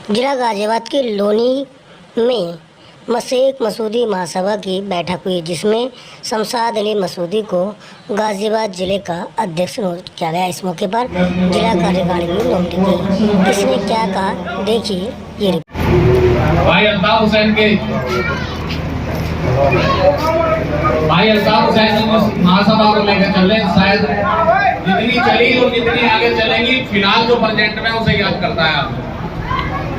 जिला गाजियाबाद के लोनी में शेख मसूदी महासभा की बैठक हुई, जिसमें शमशाद अली मसूदी को गाजियाबाद जिले का अध्यक्ष नियुक्त किया गया। इस मौके पर जिला कार्यकारिणी की नोटिस की। किसने क्या कहा, देखिए ये रिपोर्ट। भाई अल्ताफ हुसैन की महासभा को लेकर चल रहे, शायद जितनी चली और जितनी आगे चलेंगी, फिलहाल जो प्रेजेंट में उसे याद करता है। आप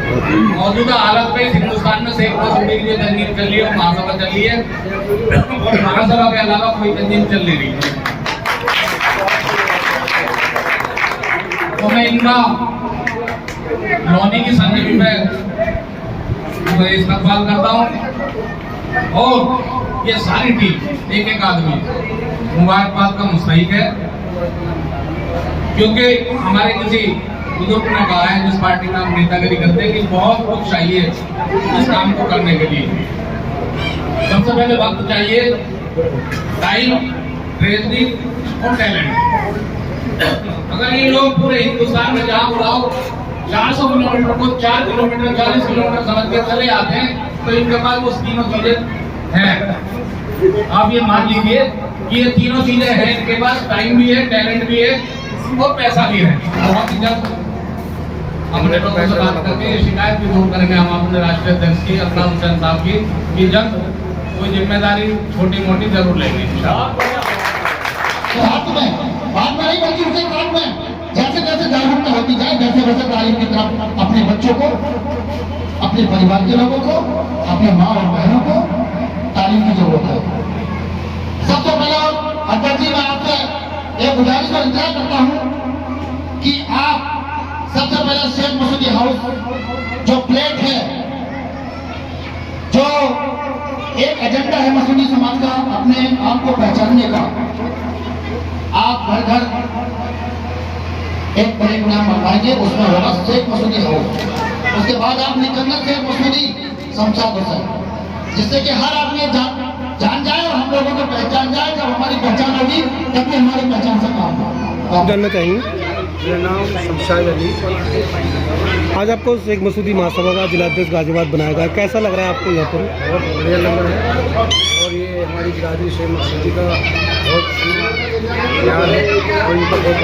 मौजूदा हालत में हिंदुस्तान में शेख मसूदी की जो तंजीम चल रही है, महासभा चल रही है, और महासभा के अलावा कोई तंजीम चल नहीं रही। तो मैं इनका लोनी की संधि में इस्तेमाल करता हूँ, और ये सारी टीम एक एक आदमी मुबारकबाद का मुस्तहिक है, क्योंकि हमारे किसी बुजुर्ग ने कहा है, जिस पार्टी में हम नेतागिरी करते हैं, कि बहुत कुछ चाहिए इस काम को करने के लिए। सबसे पहले वक्त चाहिए, टाइम, ट्रेजरी और टैलेंट। अगर ये लोग पूरे हिंदुस्तान में जहाँ बुलाओ 400 किलोमीटर को 4 किलोमीटर 40 किलोमीटर समझ के चले आते हैं, तो इनके पास वो तीनों चीजें हैं। आप ये मान लीजिए कि ये तीनों चीजें हैं इनके पास, टाइम भी है, टैलेंट भी है और पैसा भी है। बहुत ही जल्द हमने लोगों से बात करके ये शिकायत भी दूर करेंगे हम अपने राष्ट्रीय अध्यक्ष की, अल्ताफ हुसैन साहब की, कि जब कोई जिम्मेदारी छोटी मोटी जरूर लेंगे इंशाअल्लाह। बात में नहीं बल्कि उसके काम में जैसे जैसे जागरूकता होती जाए, वैसे वैसे तालीम की तरफ अपने बच्चों को, अपने परिवार के लोगों को, अपने माँ और बहनों को तालीम की जरूरत है। सबसे पहले अध्यक्ष जी, मैं आपसे एक गुजारिश और इंतजार करता हूँ कि आप सबसे पहले शेख मसूदी हाउस जो प्लेट है, जो एक एजेंडा है मसूदी समाज का अपने आप को पहचानने का, आप घर घर एक बड़े नाम बनवाएंगे, उसमें होगा शेख मसूदी हाउस। उसके बाद आप निकलना शेख मसूदी शमशाद हुसैन, जिससे कि हर आदमी जान जाए और हम लोगों को पहचान जाए। जब हमारी पहचान होगी तभी हमारी पहचान से काम होगा। जानना चाहेंगे? मेरा नाम शमशाद अली। आज आपको शेख मसूदी महासभा का जिलाध्यक्ष गाजियाबाद बनाया गया, कैसा लग रहा है आपको यहाँ पर? बहुत बढ़िया लग रहा है, और ये हमारी बिरादरी शेख मसूदी का बहुत प्यार है, और इनका बहुत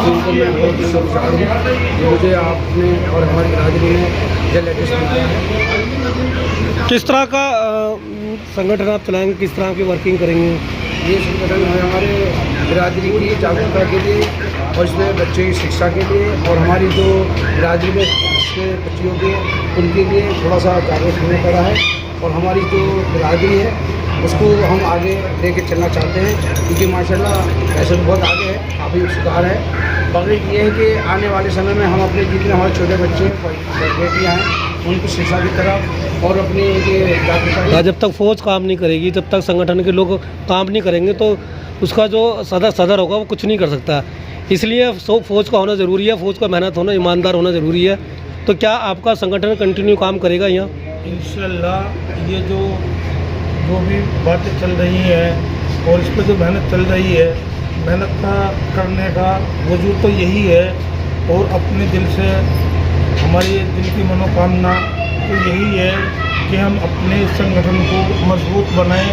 जिनको मैं बहुत शुभकामनाएं हूँ, मुझे आपने और हमारी बिरादरी ने जिलाध्यक्ष बनाया है। किस तरह का संगठन आप चलाएंगे, किस तरह की वर्किंग करेंगे? ये संगठन है हमारे बिरादरी की जागरूकता के लिए, और इसमें बच्चे की शिक्षा के लिए, और हमारी जो बिरादरी में के बच्चियों के उनके लिए थोड़ा सा जागरूक होने पड़ा है, और हमारी जो बिरादरी है उसको हम आगे लेके चलना चाहते हैं, क्योंकि माशाल्लाह ऐसे तो बहुत आगे है, काफ़ी सुधार है। बाकी ये है कि आने वाले समय में हम अपने जितने हमारे छोटे बच्चे बेटियाँ हैं उनकी शिक्षा की तरफ और अपनी ये जागरूकता। जब तक फौज काम नहीं करेगी, जब तक संगठन के लोग काम नहीं करेंगे, तो उसका जो सदर होगा वो कुछ नहीं कर सकता। इसलिए फौज का होना ज़रूरी है, फौज का मेहनत होना, ईमानदार होना ज़रूरी है। तो क्या आपका संगठन कंटिन्यू काम करेगा यहाँ? इंशाल्लाह ये जो भी बातें चल रही हैं और इस पर जो मेहनत चल रही है, मेहनत का करने का वजूद तो यही है, और अपने दिल से हमारी दिल की मनोकामना तो यही है कि हम अपने संगठन को मजबूत बनाएं,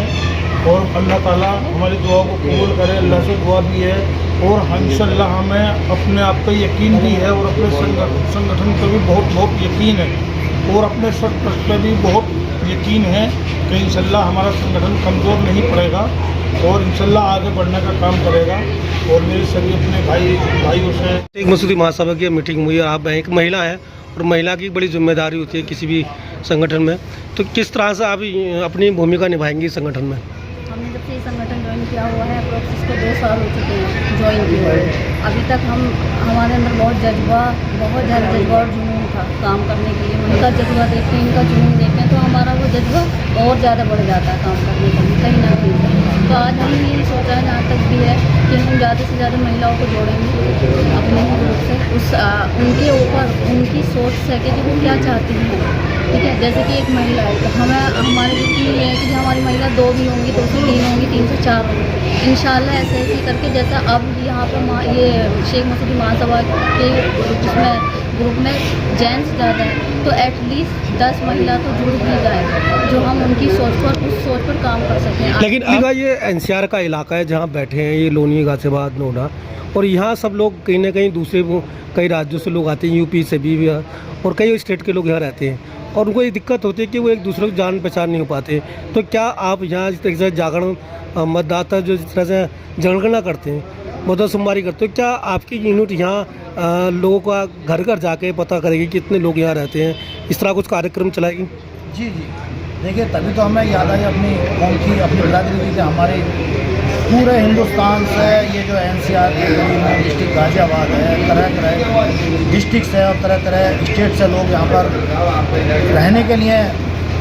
और अल्लाह ताला हमारी दुआ को कबूल करे। अल्लाह से दुआ भी है, और इंशाल्लाह हमें अपने आप पर यकीन भी है, और अपने संगठन पर भी बहुत यकीन है, और अपने सर पर भी बहुत यकीन है कि इंशाल्लाह हमारा संगठन कमज़ोर नहीं पड़ेगा, और इंशाल्लाह आगे बढ़ने का काम करेगा। और मेरे सभी अपने भाइयों से शेख मसूदी महासभा की मीटिंग हुई है, आप एक महिला है, और महिला की बड़ी जिम्मेदारी होती है किसी भी संगठन में, तो किस तरह से आप अपनी भूमिका निभाएंगी संगठन में? हमने जब से ये संगठन ज्वाइन किया हुआ है, अप्रोक्स इसको 2 साल हो चुके हैं ज्वाइन किए हुए। अभी तक हमारे अंदर बहुत ज़्यादा जज्बा और जुनून था काम करने के लिए। उनका जज्बा देखते हैं, इनका जुनून देखते हैं, तो हमारा वो जज्बा और ज़्यादा बढ़ जाता है काम करने के लिए कहीं ना कहीं। तो आज हम ये सोचा है, जहाँ तक भी है, कि हम ज़्यादा से ज़्यादा महिलाओं को जोड़ेंगे अपने ग्रुप से, उनके ऊपर उनकी सोच है कि वो क्या चाहती हैं। ठीक है, जैसे कि एक महिला है, तो हमारे ये है कि हमारी महिला 2 भी होंगी, 2 से 3 होंगी, 3 से 4 होंगी इंशाल्लाह। ऐसे ऐसे करके जैसा अब यहाँ पर ये शेख मसूदी महासभा के जिसमें ग्रुप में जेंट्स ज़्यादा है, तो एटलीस्ट 10 महिला तो जुड़ भी जाए, जो हम उनकी सोच पर, उस सोच पर काम कर सकें। लेकिन आपका ये एनसीआर का इलाका है जहाँ बैठे हैं ये लोनी, गाजियाबाद, नोएडा, और यहाँ सब लोग कहीं ना कहीं दूसरे कई राज्यों से लोग आते हैं, यूपी से भी और कई स्टेट के लोग यहाँ रहते हैं, और उनको ये दिक्कत होती है कि वो एक दूसरे को जान पहचान नहीं हो पाते। तो क्या आप यहाँ जिस तरह से जागरण मतदाता जो जिस तरह से जनगणना करते हैं, मतदाता सोमवारी करते हो, क्या आपकी यूनिट यहाँ लोगों का घर घर जाके पता करेगी कि कितने लोग यहाँ रहते हैं, इस तरह कुछ कार्यक्रम चलाएगी? जी जी, देखिए तभी तो हमें याद आई अपनी कौम की, अपनी बिरादरी की, कि हमारे पूरे हिंदुस्तान से ये जो एनसीआर के डिस्ट्रिक्ट गाजियाबाद है, तरह तरह डिस्ट्रिक्ट है और तरह तरह स्टेट से लोग यहाँ पर रहने के लिए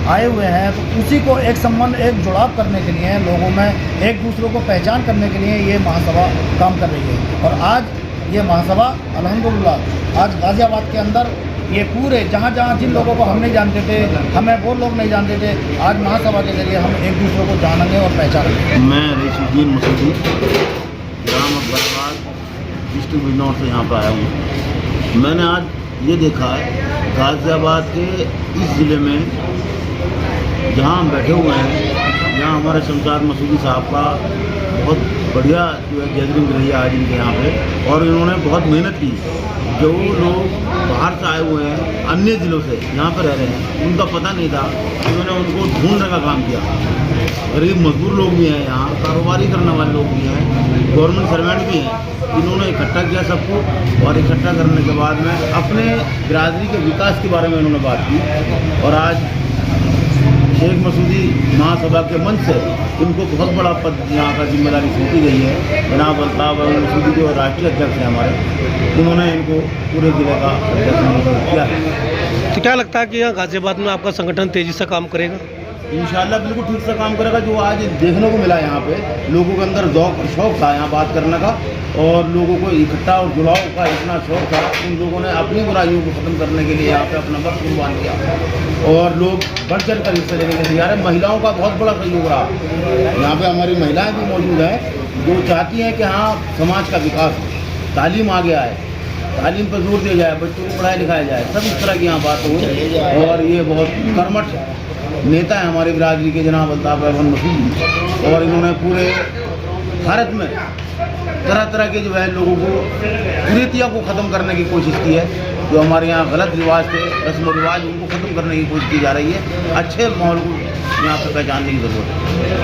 आए हुए हैं। तो उसी को एक संबंध, एक जुड़ाव करने के लिए, लोगों में एक दूसरे को पहचान करने के लिए ये महासभा काम कर रही है। और आज ये महासभा अल्हम्दुलिल्लाह आज गाजियाबाद के अंदर ये पूरे जहाँ जहाँ जिन लोगों को हम नहीं जानते थे, हमें वो लोग नहीं जानते थे, आज महासभा के जरिए हम एक दूसरे को जानेंगे और पहचानेंगे। मैं रईसुद्दीन मसूदी ग्राम अकबराबाद डिस्ट्रिक्ट बिजनौर से यहाँ पर आया हूँ। मैंने आज ये देखा है गाजियाबाद के इस ज़िले में जहाँ हम बैठे हुए हैं, यहाँ हमारे शमशाद मसूदी साहब का बहुत बढ़िया जो है गैदरिंग रही है आज इनके यहाँ पे, और इन्होंने बहुत मेहनत की। जो लोग बाहर से आए हुए हैं, अन्य ज़िलों से यहाँ पर रह रहे हैं, उनका पता नहीं था, इन्होंने उनको ढूंढने का काम किया। गरीब मजदूर लोग भी हैं यहाँ, कारोबारी करने वाले लोग भी हैं, गवर्नमेंट सर्वेंट भी हैं, इन्होंने इकट्ठा किया सबको, और इकट्ठा करने के बाद में अपने बिरादरी के विकास के बारे में इन्होंने बात की। और आज शेख मसूदी महासभा के मंच से इनको बहुत बड़ा पद यहाँ का जिम्मेदारी सौंपी गई है। जनाब अल्ताफ़ मसूदी जो राष्ट्रीय अध्यक्ष हैं हमारे, उन्होंने इनको पूरे जिले का अध्यक्ष नियुक्त किया है। तो क्या लगता है कि यहाँ गाजियाबाद में आपका संगठन तेज़ी से काम करेगा? इंशाल्लाह बिल्कुल ठीक से काम करेगा। जो आज देखने को मिला यहाँ पे, लोगों के अंदर शौक़ था यहाँ बात करने का, और लोगों को इकट्ठा और जुड़ाव का इतना शौक़ था, उन लोगों ने अपनी बुराइयों को ख़त्म करने के लिए यहाँ पे अपना वक्त कुर्बान किया, और लोग बढ़ चढ़ कर हिस्सा लेने के तैयार है। महिलाओं का बहुत बड़ा सहयोग रहा। यहाँ पे हमारी महिलाएं भी मौजूद हैं जो चाहती हैं कि हाँ समाज का विकास हो, तालीम आगे आए, तालीम पर जोर दिया जाए, बच्चों को पढ़ाया लिखाया जाए, सब इस तरह की यहाँ बात हो। और ये बहुत कर्मठ नेता है हमारे बिरादरी के जनाब अल्ताफ़ मसूदी, और इन्होंने पूरे भारत में तरह तरह के जो है लोगों को कुरीतियों को ख़त्म करने की कोशिश की है। जो हमारे यहाँ गलत रिवाज थे, रस्म व रिवाज, उनको ख़त्म करने की कोशिश की जा रही है। अच्छे माहौल को यहाँ पर पहचानने की ज़रूरत है।